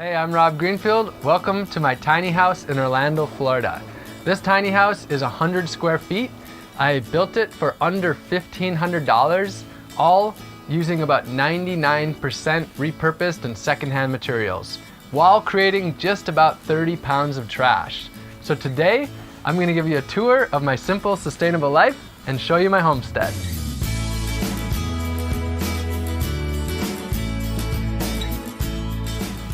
Hey, I'm Rob Greenfield. Welcome to my tiny house in Orlando, Florida. This tiny house is 100 square feet. I built it for under $1,500, all using about 99% repurposed and secondhand materials, while creating just about 30 pounds of trash. So today, I'm going to give you a tour of my simple, sustainable life and show you my homestead.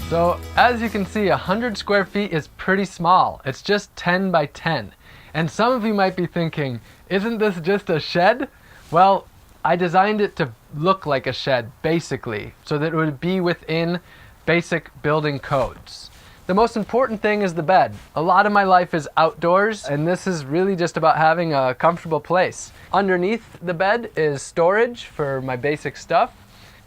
So as you can see, 100 square feet is pretty small. It's just 10 by 10. And some of you might be thinking, isn't this just a shed? Well, I designed it to look like a shed, basically, so that it would be within basic building codes. The most important thing is the bed. A lot of my life is outdoors, and this is really just about having a comfortable place. Underneath the bed is storage for my basic stuff.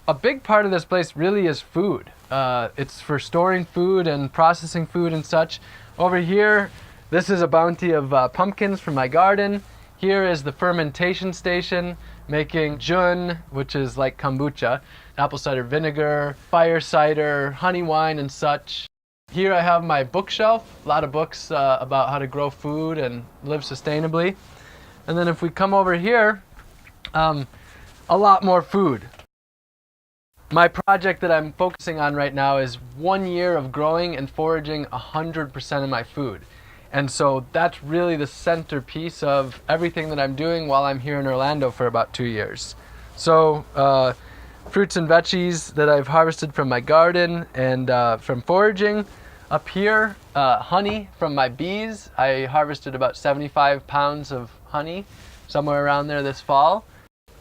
A big part of this place really is food. It's for storing food and processing food and such. Over here, this is a bounty of pumpkins from my garden. Here is the fermentation station, making jun, which is like kombucha, apple cider vinegar, fire cider, honey wine and such. Here I have my bookshelf, a lot of books about how to grow food and live sustainably. And then if we come over here, a lot more food. My project that I'm focusing on right now is 1 year of growing and foraging 100% of my food. And so that's really the centerpiece of everything that I'm doing while I'm here in Orlando for about 2 years. So fruits and veggies that I've harvested from my garden and from foraging. Up here, honey from my bees. I harvested about 75 pounds of honey, somewhere around there this fall.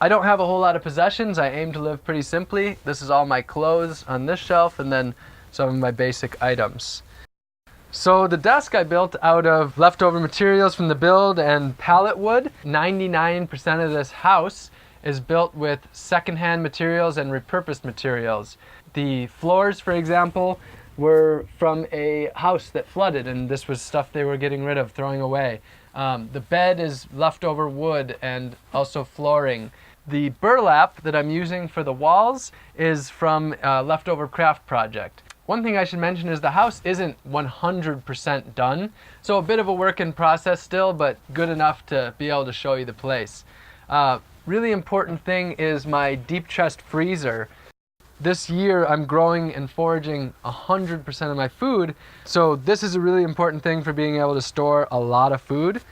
I don't have a whole lot of possessions. I aim to live pretty simply. This is all my clothes on this shelf and then some of my basic items. So the desk I built out of leftover materials from the build and pallet wood. 99% of this house is built with secondhand materials and repurposed materials. The floors, for example, were from a house that flooded, and this was stuff they were getting rid of, throwing away. The bed is leftover wood and also flooring. The burlap that I'm using for the walls is from a leftover craft project. One thing I should mention is the house isn't 100% done, so a bit of a work in process still, but good enough to be able to show you the place. Really important thing is my deep chest freezer. This year I'm growing and foraging 100% of my food, so this is a really important thing for being able to store a lot of food.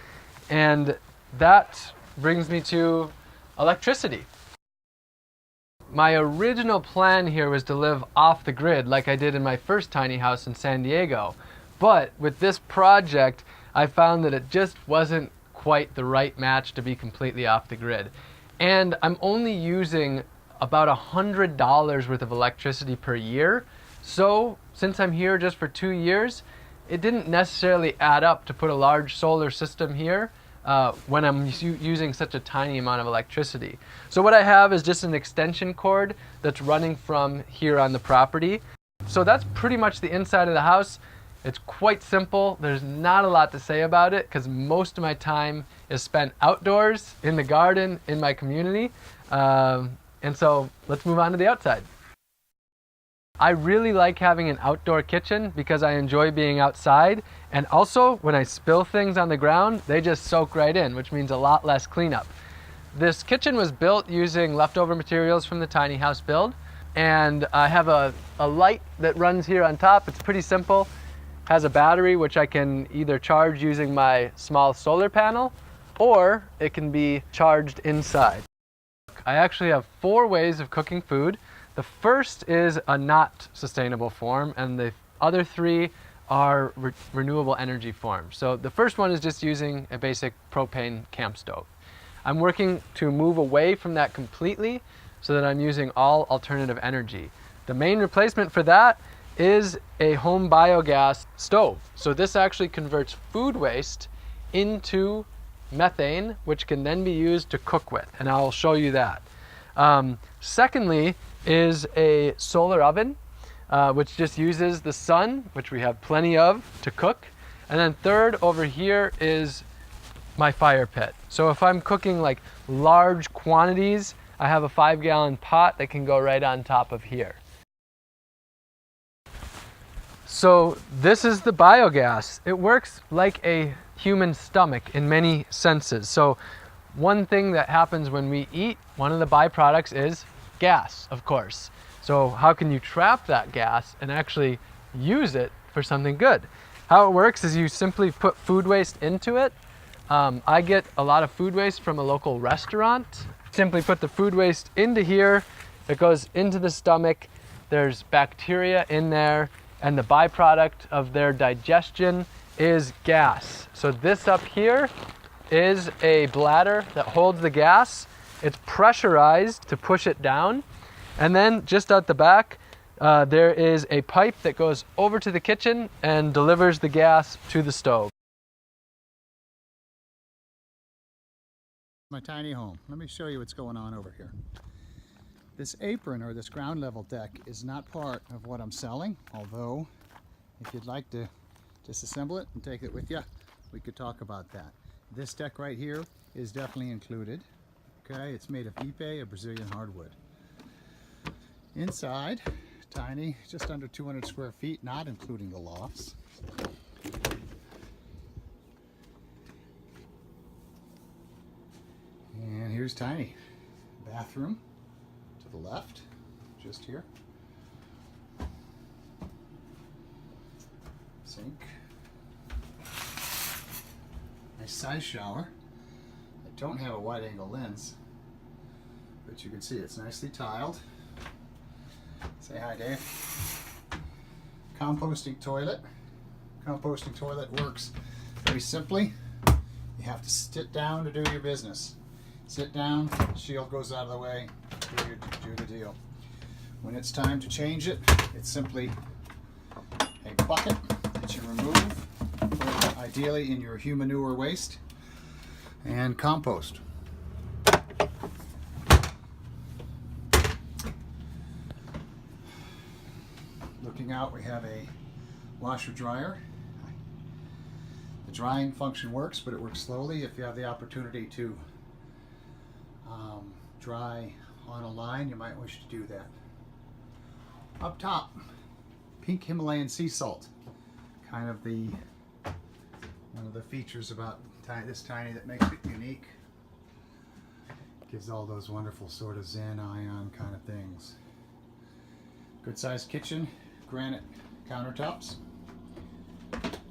And that brings me to electricity. My original plan here was to live off the grid like I did in my first tiny house in San Diego. But with this project, I found that it just wasn't quite the right match to be completely off the grid. And I'm only using about $100 worth of electricity per year. So since I'm here just for 2 years, it didn't necessarily add up to put a large solar system here when I'm using such a tiny amount of electricity. So what I have is just an extension cord that's running from here on the property. So that's pretty much the inside of the house. It's quite simple. There's not a lot to say about it because most of my time is spent outdoors, in the garden, in my community. And so let's move on to the outside. I really like having an outdoor kitchen because I enjoy being outside. And also, when I spill things on the ground, they just soak right in, which means a lot less cleanup. This kitchen was built using leftover materials from the tiny house build. And I have a light that runs here on top. It's pretty simple. Has a battery which I can either charge using my small solar panel, or it can be charged inside. I actually have 4 ways of cooking food. The first is a not sustainable form, and the other 3 are renewable energy forms. So the first one is just using a basic propane camp stove. I'm working to move away from that completely so that I'm using all alternative energy. The main replacement for that is a home biogas stove. So this actually converts food waste into methane, which can then be used to cook with, and I'll show you that. Secondly is a solar oven, which just uses the sun, which we have plenty of, to cook. And then third over here is my fire pit. So if I'm cooking like large quantities, I have a 5-gallon pot that can go right on top of here. So this is the biogas. It works like a human stomach in many senses. So one thing that happens when we eat, one of the byproducts is gas, of course. So how can you trap that gas and actually use it for something good? How it works is you simply put food waste into it. I get a lot of food waste from a local restaurant. Simply put the food waste into here. It goes into the stomach. There's bacteria in there, and the byproduct of their digestion is gas. So this up here is a bladder that holds the gas. It's pressurized to push it down. And then just out the back, there is a pipe that goes over to the kitchen and delivers the gas to the stove. My tiny home. Let me show you what's going on over here. This apron, or this ground level deck, is not part of what I'm selling, although if you'd like to disassemble it and take it with you, we could talk about that. This deck right here is definitely included. Okay, it's made of Ipe, a Brazilian hardwood. Inside, tiny, just under 200 square feet, not including the lofts. And here's tiny. Bathroom to the left, just here. Sink. Nice size shower. I don't have a wide angle lens, but you can see it's nicely tiled. Say hi, Dave. Composting toilet. Composting toilet works very simply. You have to sit down to do your business. Sit down, shield goes out of the way, do the deal. When it's time to change it, it's simply a bucket that you remove, ideally in your humanure waste, and compost. Looking out, we have a washer dryer. The drying function works, but it works slowly. If you have the opportunity to dry on a line, you might wish to do that. Up top, pink Himalayan sea salt. Kind of one of the features about this tiny that makes it unique. Gives all those wonderful sort of Zen ion kind of things. Good sized kitchen, granite countertops,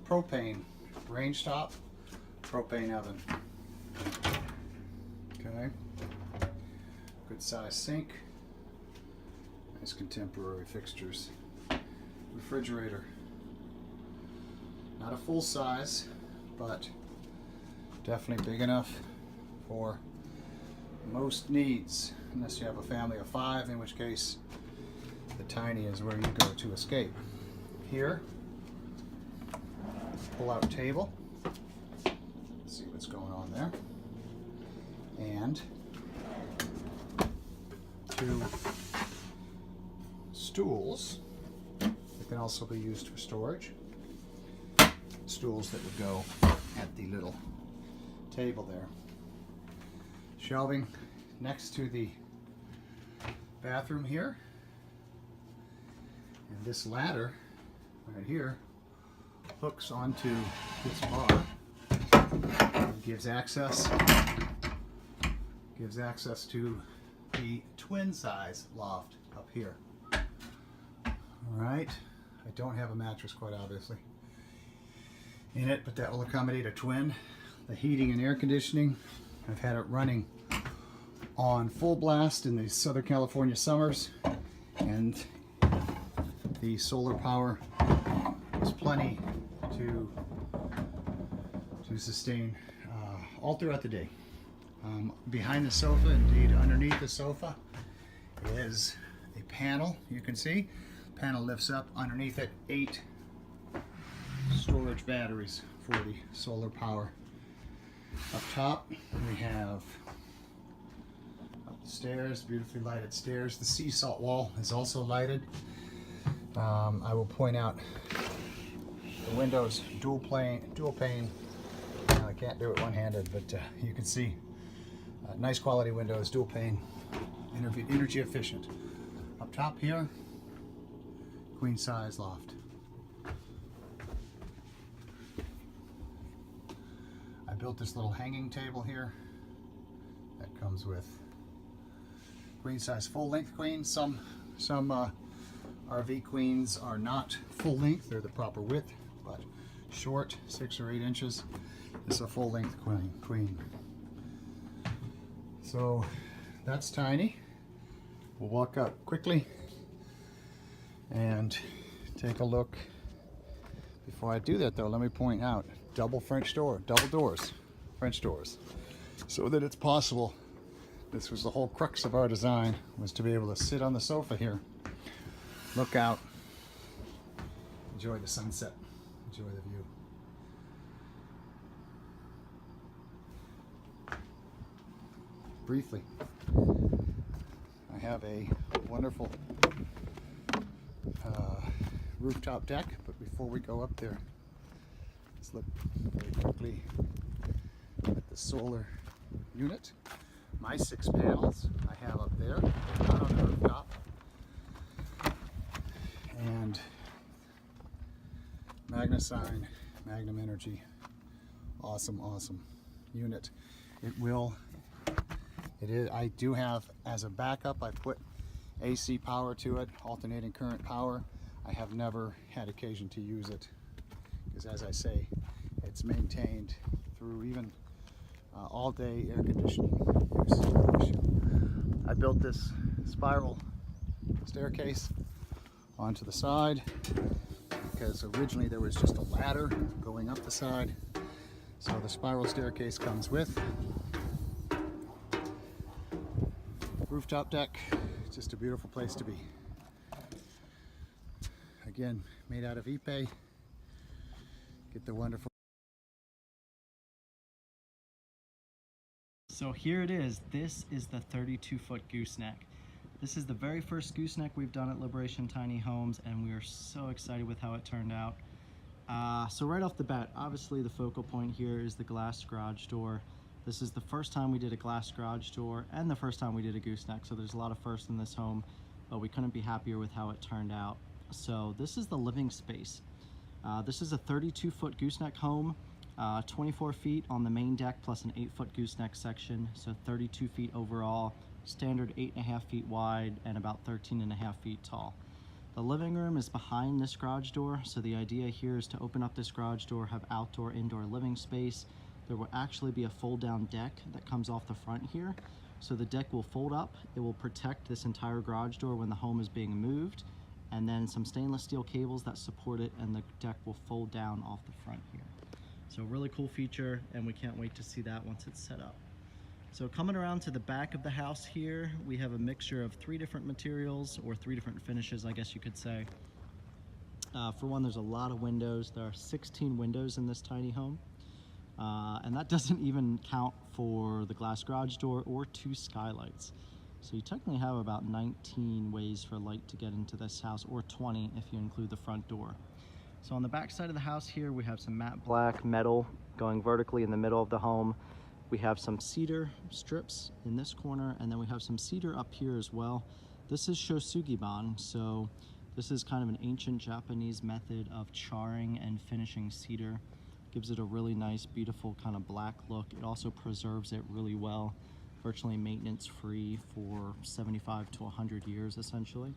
propane range top, propane oven. Okay. Good sized sink. Nice contemporary fixtures. Refrigerator. Not a full size, but definitely big enough for most needs, unless you have a family of 5, in which case the tiny is where you go to escape. Here, pull-out table. Let's see what's going on there. And 2 stools that can also be used for storage. Stools that would go at the little table there. Shelving next to the bathroom here. And this ladder right here hooks onto this bar and gives access to the twin size loft up here. Alright, I don't have a mattress, quite obviously, in it, but that will accommodate a twin. The heating and air conditioning, I've had it running on full blast in the Southern California summers, and the solar power was plenty to sustain all throughout the day. Behind the sofa, indeed underneath the sofa, is a panel. You can see panel lifts up, underneath it 8 storage batteries for the solar power. Up top we have up the stairs, beautifully lighted stairs. The sea salt wall is also lighted. I will point out the windows, dual pane. I can't do it one-handed, but you can see nice quality windows, dual pane, energy efficient. Up top here, queen size loft. I built this little hanging table here that comes with queen size full length queens. Some RV queens are not full length, they're the proper width, but short, 6 or 8 inches. It's a full length queen. So that's tiny. We'll walk up quickly and take a look. Before I do that though, let me point out, double French door, double doors, French doors, so that it's possible. This was the whole crux of our design, was to be able to sit on the sofa here, look out, enjoy the sunset, enjoy the view. Briefly, I have a wonderful rooftop deck, but before we go up there, let's look very quickly at the solar unit. My 6 panels I have up there, they're not on the rooftop. And MagnaSign, Magnum Energy, awesome unit. I do have, as a backup, I put AC power to it, alternating current power. I have never had occasion to use it because, as I say, it's maintained through even all-day air conditioning use. I built this spiral staircase onto the side because originally there was just a ladder going up the side. So the spiral staircase comes with rooftop deck. Just a beautiful place to be. Again, made out of Ipe. Get the wonderful. So here it is. This is the 32-foot gooseneck. This is the very first gooseneck we've done at Liberation Tiny Homes, and we are so excited with how it turned out. So right off the bat, obviously the focal point here is the glass garage door. This is the first time we did a glass garage door and the first time we did a gooseneck, so there's a lot of firsts in this home, but we couldn't be happier with how it turned out. So this is the living space. This is a 32-foot gooseneck home, 24 feet on the main deck plus an 8-foot gooseneck section, so 32 feet overall, standard 8.5 feet wide and about 13.5 feet tall. The living room is behind this garage door, so the idea here is to open up this garage door, have outdoor, indoor living space. There will actually be a fold-down deck that comes off the front here. So the deck will fold up, it will protect this entire garage door when the home is being moved, and then some stainless steel cables that support it, and the deck will fold down off the front here. So really cool feature, and we can't wait to see that once it's set up. So coming around to the back of the house here, we have a mixture of 3 different materials, or 3 different finishes, I guess you could say. For one, there's a lot of windows. There are 16 windows in this tiny home. And that doesn't even count for the glass garage door or 2 skylights. So you technically have about 19 ways for light to get into this house, or 20 if you include the front door. So on the back side of the house here, we have some matte black metal going vertically in the middle of the home. We have some cedar strips in this corner, and then we have some cedar up here as well. This is Shosugiban, so this is kind of an ancient Japanese method of charring and finishing cedar. Gives it a really nice, beautiful kind of black look. It also preserves it really well, virtually maintenance free for 75 to 100 years essentially.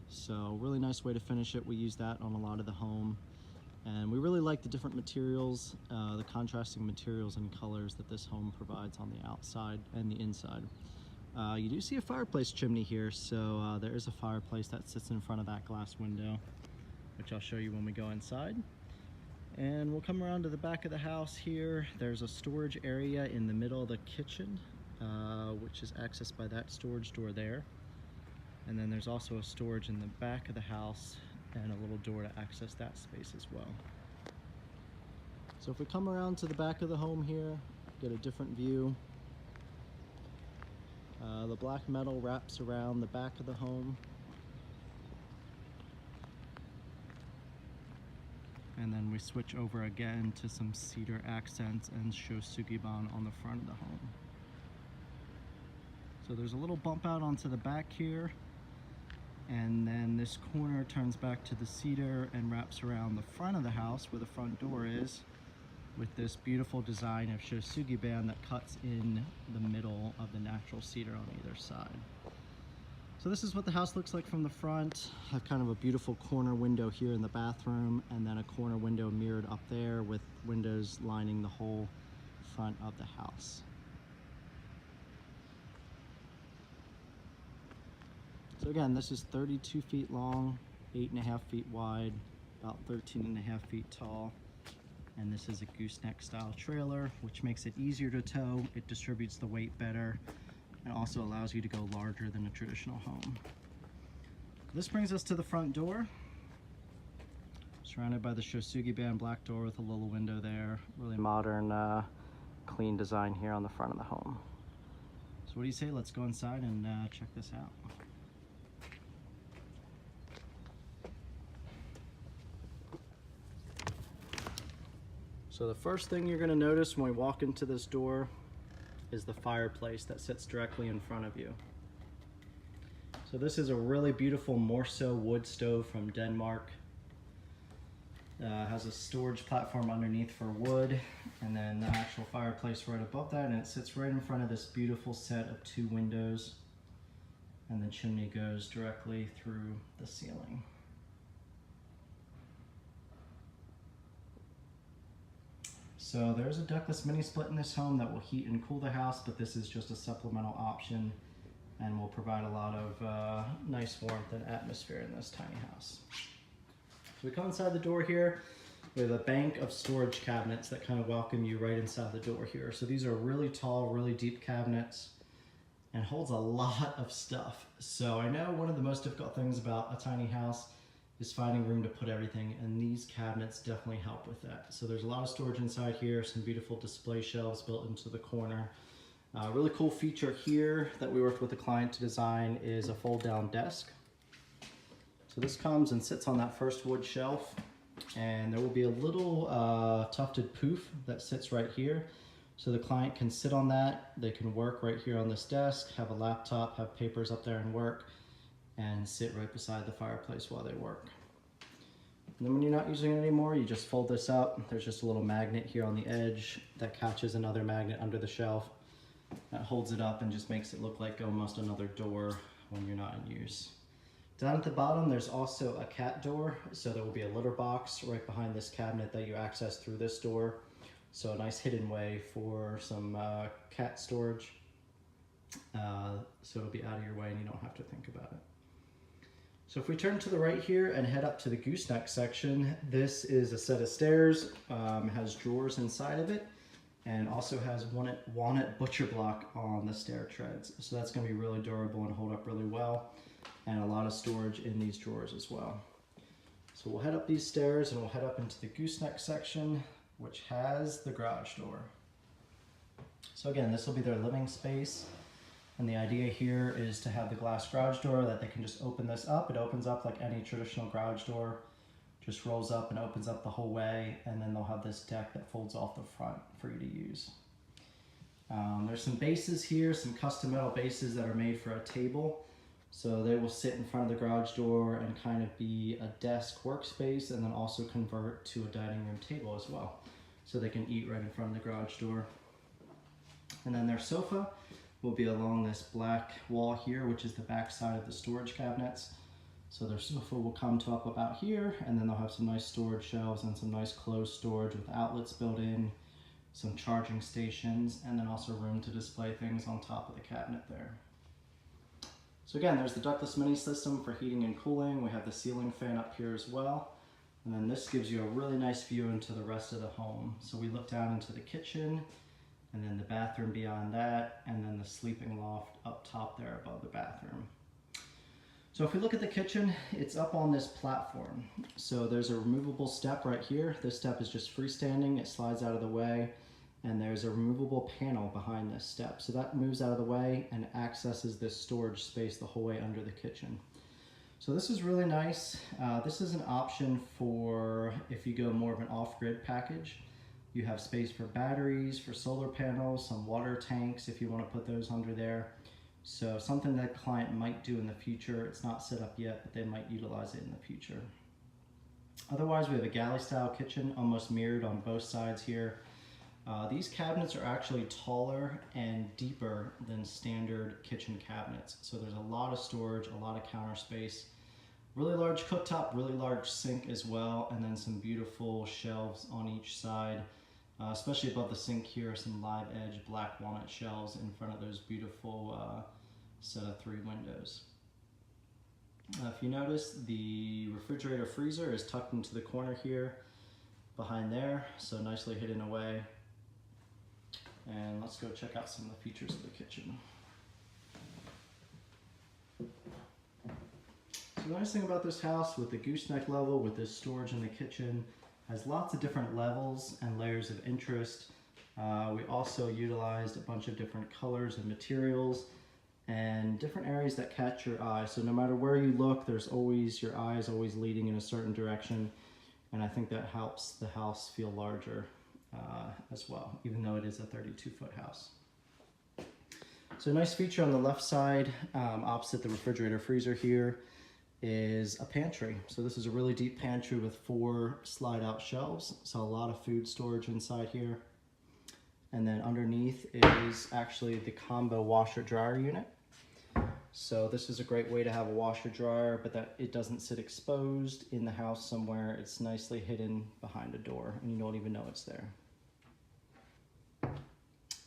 So really nice way to finish it. We use that on a lot of the home, and we really like the different materials, the contrasting materials and colors that this home provides on the outside and the inside. You do see a fireplace chimney here, so there is a fireplace that sits in front of that glass window, which I'll show you when we go inside. And we'll come around to the back of the house here. There's a storage area in the middle of the kitchen, which is accessed by that storage door there. And then there's also a storage in the back of the house and a little door to access that space as well. So if we come around to the back of the home here, get a different view. The black metal wraps around the back of the home. And then we switch over again to some cedar accents and Shosugiban on the front of the home. So there's a little bump out onto the back here, and then this corner turns back to the cedar and wraps around the front of the house where the front door is. with this beautiful design of Shosugi band that cuts in the middle of the natural cedar on either side. So this is what the house looks like from the front. Have kind of a beautiful corner window here in the bathroom, and then a corner window mirrored up there with windows lining the whole front of the house. So again, this is 32 feet long, 8.5 feet wide, about 13.5 feet tall. And this is a gooseneck style trailer, which makes it easier to tow. It distributes the weight better and also allows you to go larger than a traditional home. This brings us to the front door. Surrounded by the Shosugi band black door with a little window there. Really modern, clean design here on the front of the home. So what do you say? Let's go inside and check this out. So the first thing you're gonna notice when we walk into this door is the fireplace that sits directly in front of you. So this is a really beautiful Morso wood stove from Denmark. Has a storage platform underneath for wood, and then the actual fireplace right above that, and it sits right in front of this beautiful set of 2 windows, and the chimney goes directly through the ceiling. So there's a ductless mini split in this home that will heat and cool the house, but this is just a supplemental option and will provide a lot of nice warmth and atmosphere in this tiny house. So we come inside the door here with a bank of storage cabinets that kind of welcome you right inside the door here. So these are really tall, really deep cabinets and holds a lot of stuff. So I know one of the most difficult things about a tiny house is finding room to put everything, and these cabinets definitely help with that. So there's a lot of storage inside here, some beautiful display shelves built into the corner. Really cool feature here that we worked with the client to design is a fold down desk. So this comes and sits on that first wood shelf, and there will be a little tufted poof that sits right here. So the client can sit on that, they can work right here on this desk, have a laptop, have papers up there and work, and sit right beside the fireplace while they work. And then when you're not using it anymore, you just fold this up. There's just a little magnet here on the edge that catches another magnet under the shelf. That holds it up and just makes it look like almost another door when you're not in use. Down at the bottom, there's also a cat door. So there will be a litter box right behind this cabinet that you access through this door. So a nice hidden way for some cat storage. So it'll be out of your way and you don't have to think about it. So if we turn to the right here and head up to the gooseneck section, this is a set of stairs, has drawers inside of it, and also has walnut butcher block on the stair treads. So that's gonna be really durable and hold up really well, and a lot of storage in these drawers as well. So we'll head up these stairs and we'll head up into the gooseneck section, which has the garage door. So again, this will be their living space. And the idea here is to have the glass garage door that they can just open this up. It opens up like any traditional garage door, just rolls up and opens up the whole way, and then they'll have this deck that folds off the front for you to use. There's some bases here, some custom metal bases that are made for a table. So they will sit in front of the garage door and kind of be a desk workspace, and then also convert to a dining room table as well. So they can eat right in front of the garage door. And then their sofa will be along this black wall here, which is the back side of the storage cabinets. So their sofa will come to up about here, and then they'll have some nice storage shelves and some nice closed storage with outlets built in, some charging stations, and then also room to display things on top of the cabinet there. So again, there's the ductless mini system for heating and cooling. We have the ceiling fan up here as well. And then this gives you a really nice view into the rest of the home. So we look down into the kitchen, and then the bathroom beyond that, and then the sleeping loft up top there above the bathroom. So if we look at the kitchen, it's up on this platform. So there's a removable step right here. This step is just freestanding, it slides out of the way, and there's a removable panel behind this step. So that moves out of the way and accesses this storage space the whole way under the kitchen. So this is really nice. This is an option for if you go more of an off-grid package. You have space for batteries, for solar panels, some water tanks if you want to put those under there. So something that a client might do in the future. It's not set up yet, but they might utilize it in the future. Otherwise, we have a galley style kitchen, almost mirrored on both sides here. These cabinets are actually taller and deeper than standard kitchen cabinets. So there's a lot of storage, a lot of counter space, really large cooktop, really large sink as well, and then some beautiful shelves on each side. Especially above the sink here, some live edge black walnut shelves in front of those beautiful set of 3 windows. If you notice, the refrigerator freezer is tucked into the corner here behind there, so nicely hidden away. And let's go check out some of the features of the kitchen. So the nice thing about this house with the gooseneck level, with this storage in the kitchen, has lots of different levels and layers of interest. We also utilized a bunch of different colors and materials and different areas that catch your eye. So no matter where you look, there's always, your eye is always leading in a certain direction. And I think that helps the house feel larger as well, even though it is a 32-foot house. So a nice feature on the left side, opposite the refrigerator freezer here, is a pantry. So this is a really deep pantry with 4 slide-out shelves, so a lot of food storage inside here. And then underneath is actually the combo washer-dryer unit. So this is a great way to have a washer-dryer, but that it doesn't sit exposed in the house somewhere. It's nicely hidden behind a door, and you don't even know it's there.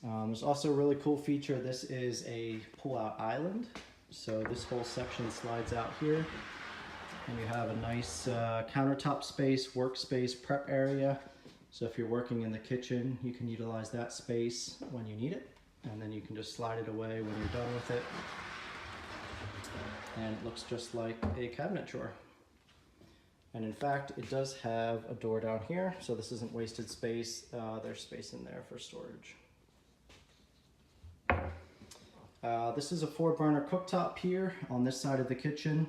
There's also a really cool feature. This is a pull-out island. So this whole section slides out here, and you have a nice countertop space, workspace, prep area. So if you're working in the kitchen, you can utilize that space when you need it, and then you can just slide it away when you're done with it. And it looks just like a cabinet drawer. And in fact, it does have a door down here, so this isn't wasted space. There's space in there for storage. This is a 4-burner cooktop here on this side of the kitchen,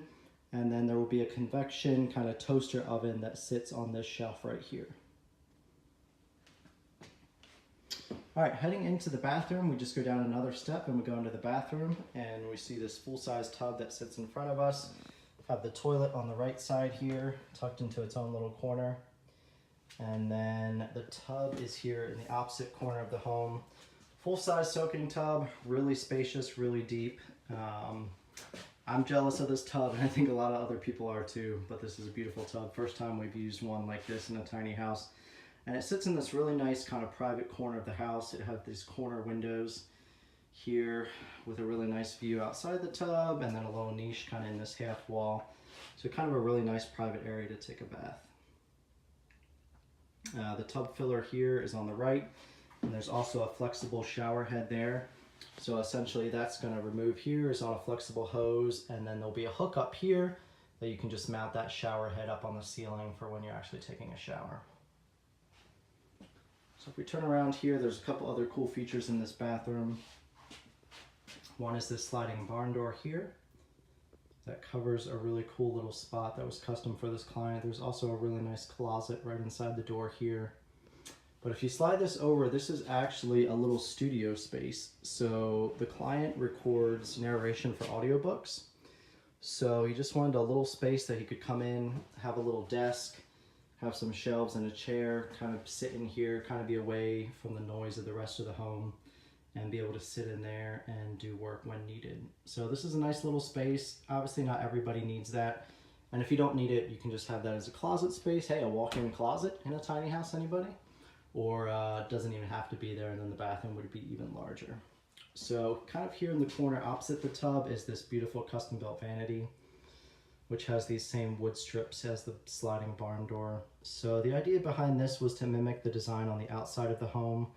and then there will be a convection kind of toaster oven that sits on this shelf right here. All right, heading into the bathroom, we just go down another step and we go into the bathroom, and we see this full-size tub that sits in front of us. Have the toilet on the right side here, tucked into its own little corner. And then the tub is here in the opposite corner of the home. Full-size soaking tub, really spacious, really deep. I'm jealous of this tub, and I think a lot of other people are too, but this is a beautiful tub. First time we've used one like this in a tiny house. And it sits in this really nice kind of private corner of the house. It has these corner windows here with a really nice view outside the tub, and then a little niche kind of in this half wall. So kind of a really nice private area to take a bath. The tub filler here is on the right, and there's also a flexible shower head there. So essentially that's going to remove here is on a flexible hose, and then there'll be a hook up here that you can just mount that shower head up on the ceiling for when you're actually taking a shower. So if we turn around here, there's a couple other cool features in this bathroom. One is this sliding barn door here that covers a really cool little spot that was custom for this client. There's also a really nice closet right inside the door here. But if you slide this over, this is actually a little studio space. So the client records narration for audiobooks. So he just wanted a little space that he could come in, have a little desk, have some shelves and a chair, kind of sit in here, kind of be away from the noise of the rest of the home, and be able to sit in there and do work when needed. So this is a nice little space. Obviously not everybody needs that. And if you don't need it, you can just have that as a closet space. Hey, a walk-in closet in a tiny house, anybody? Or it doesn't even have to be there, and then the bathroom would be even larger. So kind of here in the corner opposite the tub is this beautiful custom built vanity, which has these same wood strips as the sliding barn door. So the idea behind this was to mimic the design on the outside of the home.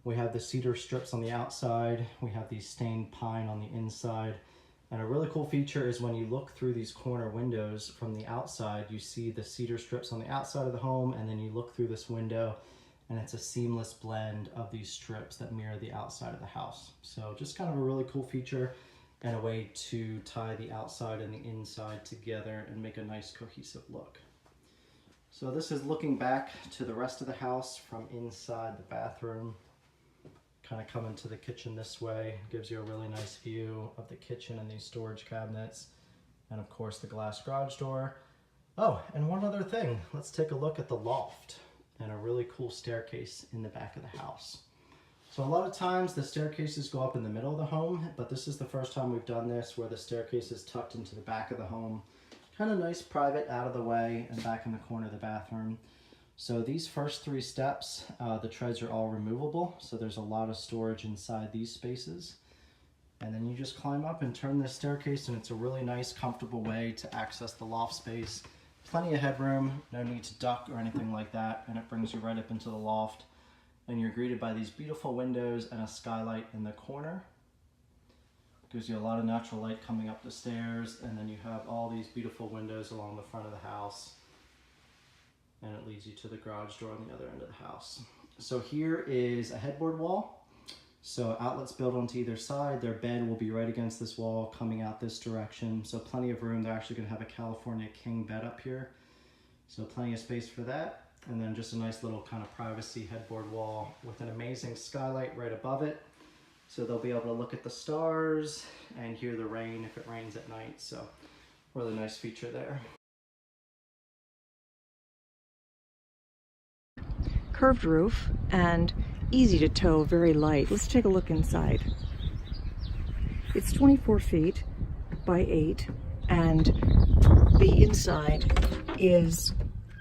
We have the cedar strips on the outside, we have these stained pine on the inside, and a really cool feature is when you look through these corner windows from the outside, you see the cedar strips on the outside of the home, and then you look through this window, and it's a seamless blend of these strips that mirror the outside of the house. So just kind of a really cool feature and a way to tie the outside and the inside together and make a nice cohesive look. So this is looking back to the rest of the house from inside the bathroom. Kind of coming to the kitchen this way, gives you a really nice view of the kitchen and these storage cabinets, and of course the glass garage door. Oh, and one other thing, let's take a look at the loft. and a really cool staircase in the back of the house. So a lot of times the staircases go up in the middle of the home, but this is the first time we've done this where the staircase is tucked into the back of the home. Kind of nice, private, out of the way, and back in the corner of the bathroom. So these first 3 steps, the treads are all removable, so there's a lot of storage inside these spaces. And then you just climb up and turn this staircase, and it's a really nice, comfortable way to access the loft space. Plenty of headroom, no need to duck or anything like that, and it brings you right up into the loft. And you're greeted by these beautiful windows and a skylight in the corner. Gives you a lot of natural light coming up the stairs, and then you have all these beautiful windows along the front of the house. And it leads you to the garage door on the other end of the house. So here is a headboard wall. So outlets built onto either side. Their bed will be right against this wall coming out this direction. So plenty of room. They're actually going to have a California king bed up here. So plenty of space for that. And then just a nice little kind of privacy headboard wall with an amazing skylight right above it. So they'll be able to look at the stars and hear the rain if it rains at night. So really nice feature there. Curved roof and easy to tow, very light. Let's take a look inside. It's 24 feet by 8 and the inside is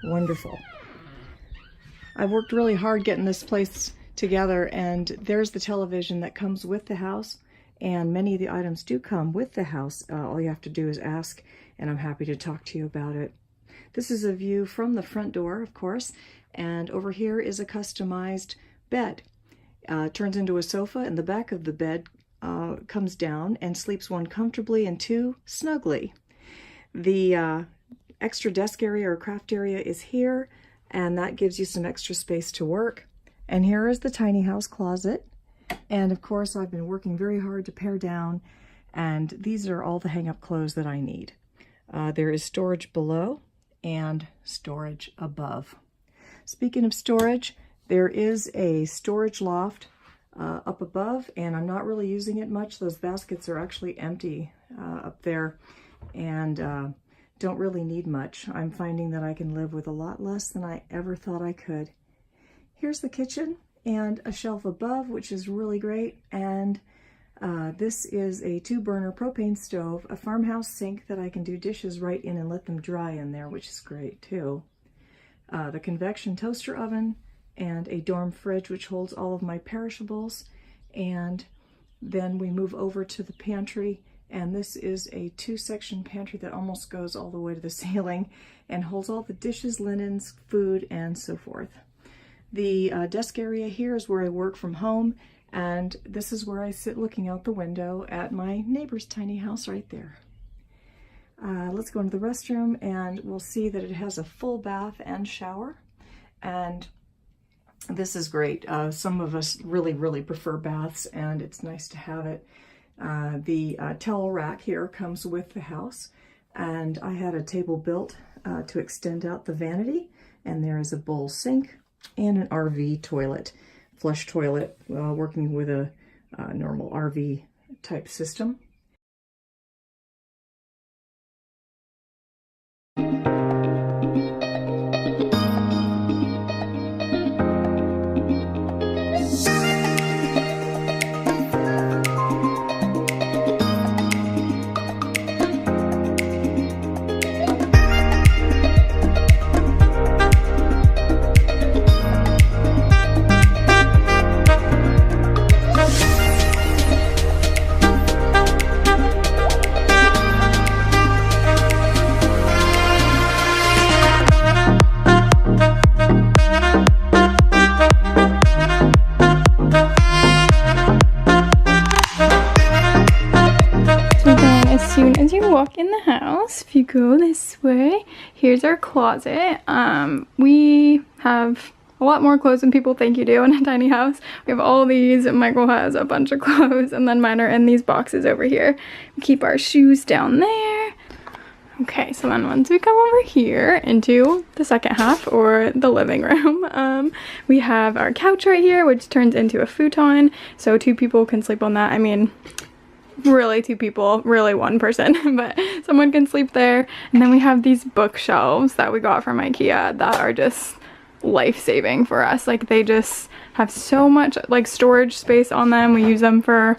wonderful. I've worked really hard getting this place together, and there's the television that comes with the house, and many of the items do come with the house. All you have to do is ask, and I'm happy to talk to you about it. This is a view from the front door, of course, and over here is a customized bed. Turns into a sofa, and the back of the bed comes down and sleeps 1 comfortably and 2 snugly. The extra desk area or craft area is here, and that gives you some extra space to work. And here is the tiny house closet. And of course, I've been working very hard to pare down, and these are all the hang-up clothes that I need. There is storage below and storage above. Speaking of storage, there is a storage loft up above, and I'm not really using it much. Those baskets are actually empty up there, and don't really need much. I'm finding that I can live with a lot less than I ever thought I could. Here's the kitchen and a shelf above, which is really great. And this is a 2-burner propane stove, a farmhouse sink that I can do dishes right in and let them dry in there, which is great too. The convection toaster oven and a dorm fridge, which holds all of my perishables. And then we move over to the pantry. And this is a 2-section pantry that almost goes all the way to the ceiling and holds all the dishes, linens, food, and so forth. The desk area here is where I work from home, and this is where I sit looking out the window at my neighbor's tiny house right there. Let's go into the restroom, and we'll see that it has a full bath and shower, and this is great. Some of us really prefer baths, and it's nice to have it. The towel rack here comes with the house, and I had a table built to extend out the vanity, and there is a bowl sink and an RV toilet, flush toilet, working with a normal RV type system. Walk in the house. If you go this way, here's our closet. We have a lot more clothes than people think you do in a tiny house. We have all these. Michael has a bunch of clothes, and then mine are in these boxes over here. We keep our shoes down there. Okay, so then once we come over here into the second half, or the living room, we have our couch right here, which turns into a futon, so 2 people can sleep on that. I mean, really 2 people, really 1 person, but someone can sleep there. And then we have these bookshelves that we got from IKEA that are just life-saving for us. Like, they just have so much like storage space on them. We use them for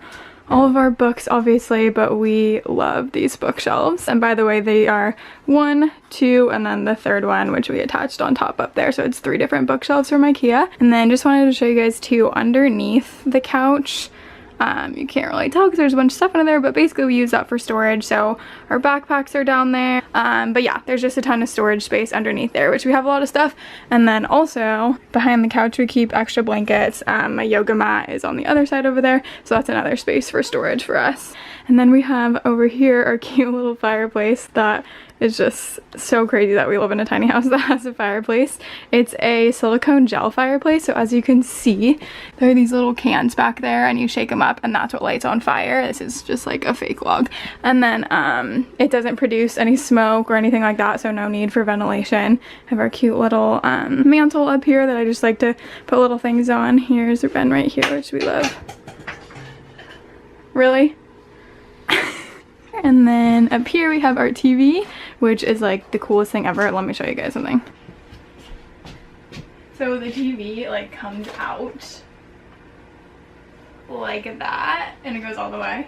all of our books, obviously, but we love these bookshelves. And by the way, they are 1, 2, and then the third one, which we attached on top up there. So it's 3 different bookshelves from IKEA. And then just wanted to show you guys too, underneath the couch, you can't really tell because there's a bunch of stuff under there, but basically we use that for storage. So our backpacks are down there. But yeah, there's just a ton of storage space underneath there, which we have a lot of stuff. And then also behind the couch, we keep extra blankets. My yoga mat is on the other side over there. So that's another space for storage for us. And then we have over here our cute little fireplace that is just so crazy that we live in a tiny house that has a fireplace. It's a silicone gel fireplace, so as you can see, there are these little cans back there and you shake them up and that's what lights on fire. This is just like a fake log. And then it doesn't produce any smoke or anything like that, so no need for ventilation. I have our cute little mantle up here that I just like to put little things on. Here's a bin right here, which we love. Really? And then up here we have our TV, which is like the coolest thing ever. Let me show you guys something. So the TV like comes out like that and it goes all the way.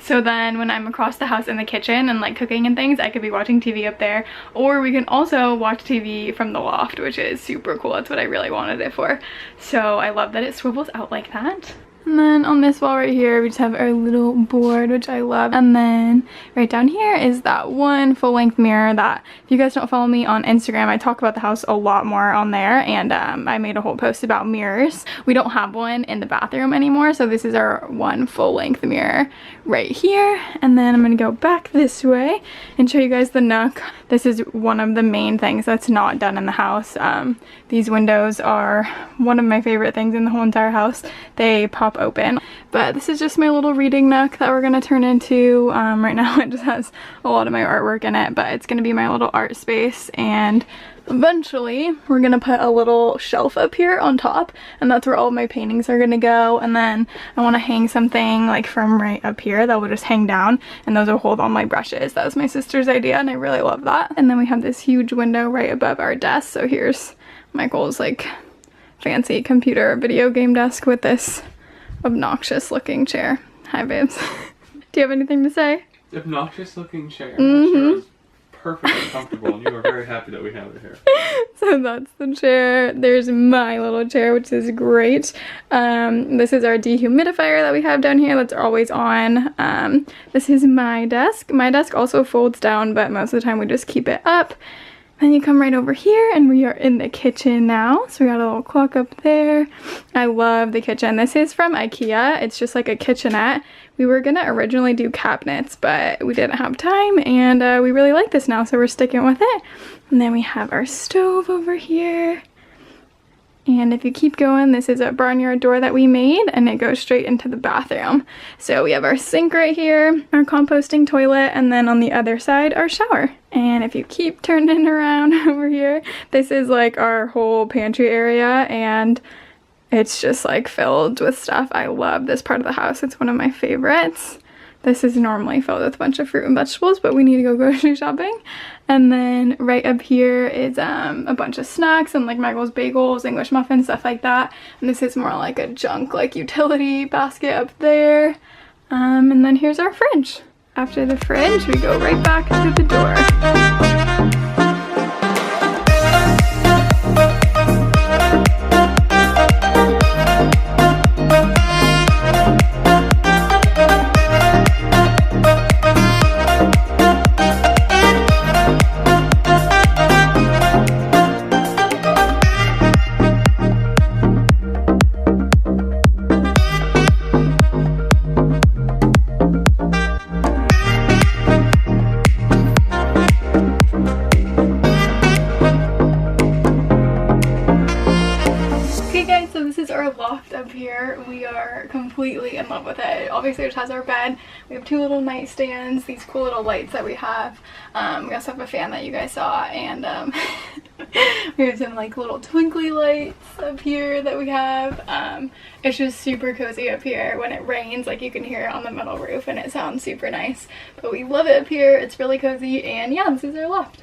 So then when I'm across the house in the kitchen and like cooking and things, I could be watching TV up there, or we can also watch TV from the loft, which is super cool. That's what I really wanted it for. So I love that it swivels out like that. And then on this wall right here, we just have our little board, which I love. And then right down here is that one full-length mirror that, if you guys don't follow me on Instagram, I talk about the house a lot more on there. And I made a whole post about mirrors. We don't have one in the bathroom anymore, so this is our one full-length mirror right here. And then I'm gonna go back this way and show you guys the nook. This is one of the main things that's not done in the house. These windows are one of my favorite things in the whole entire house. They pop open. But this is just my little reading nook that we're gonna turn into. Right now it just has a lot of my artwork in it, but it's gonna be my little art space, and eventually we're gonna put a little shelf up here on top, and that's where all of my paintings are gonna go. And then I want to hang something like from right up here that will just hang down, and those will hold all my brushes. That was my sister's idea and I really love that. And then we have this huge window right above our desk, so here's Michael's like fancy computer video game desk with this obnoxious looking chair. Hi babes. Do you have anything to say? Obnoxious looking chair. Sure is perfectly comfortable, and you are very happy that we have it here. So that's the chair. There's my little chair, which is great. This is our dehumidifier that we have down here that's always on. This is my desk. My desk also folds down, but most of the time we just keep it up. Then you come right over here and we are in the kitchen now. So we got a little clock up there. I love the kitchen. This is from IKEA. It's just like a kitchenette. We were gonna originally do cabinets, but we didn't have time, and we really like this now, so we're sticking with it. And then we have our stove over here. And if you keep going, this is a barnyard door that we made, and it goes straight into the bathroom. So we have our sink right here, our composting toilet, and then on the other side, our shower. And if you keep turning around over here, this is like our whole pantry area, and it's just like filled with stuff. I love this part of the house. It's one of my favorites. This is normally filled with a bunch of fruit and vegetables, but we need to go grocery shopping. And then right up here is a bunch of snacks and like Michael's bagels, English muffins, stuff like that. And this is more like a junk like utility basket up there. And then here's our fridge. After the fridge, we go right back to the door. We are completely in love with it. Obviously it has our bed. We have 2 little nightstands, these cool little lights that we have. We also have a fan that you guys saw, and we have some like little twinkly lights up here that we have. It's just super cozy up here. When it rains, like you can hear it on the metal roof and it sounds super nice. But we love it up here. It's really cozy, and yeah, this is our loft.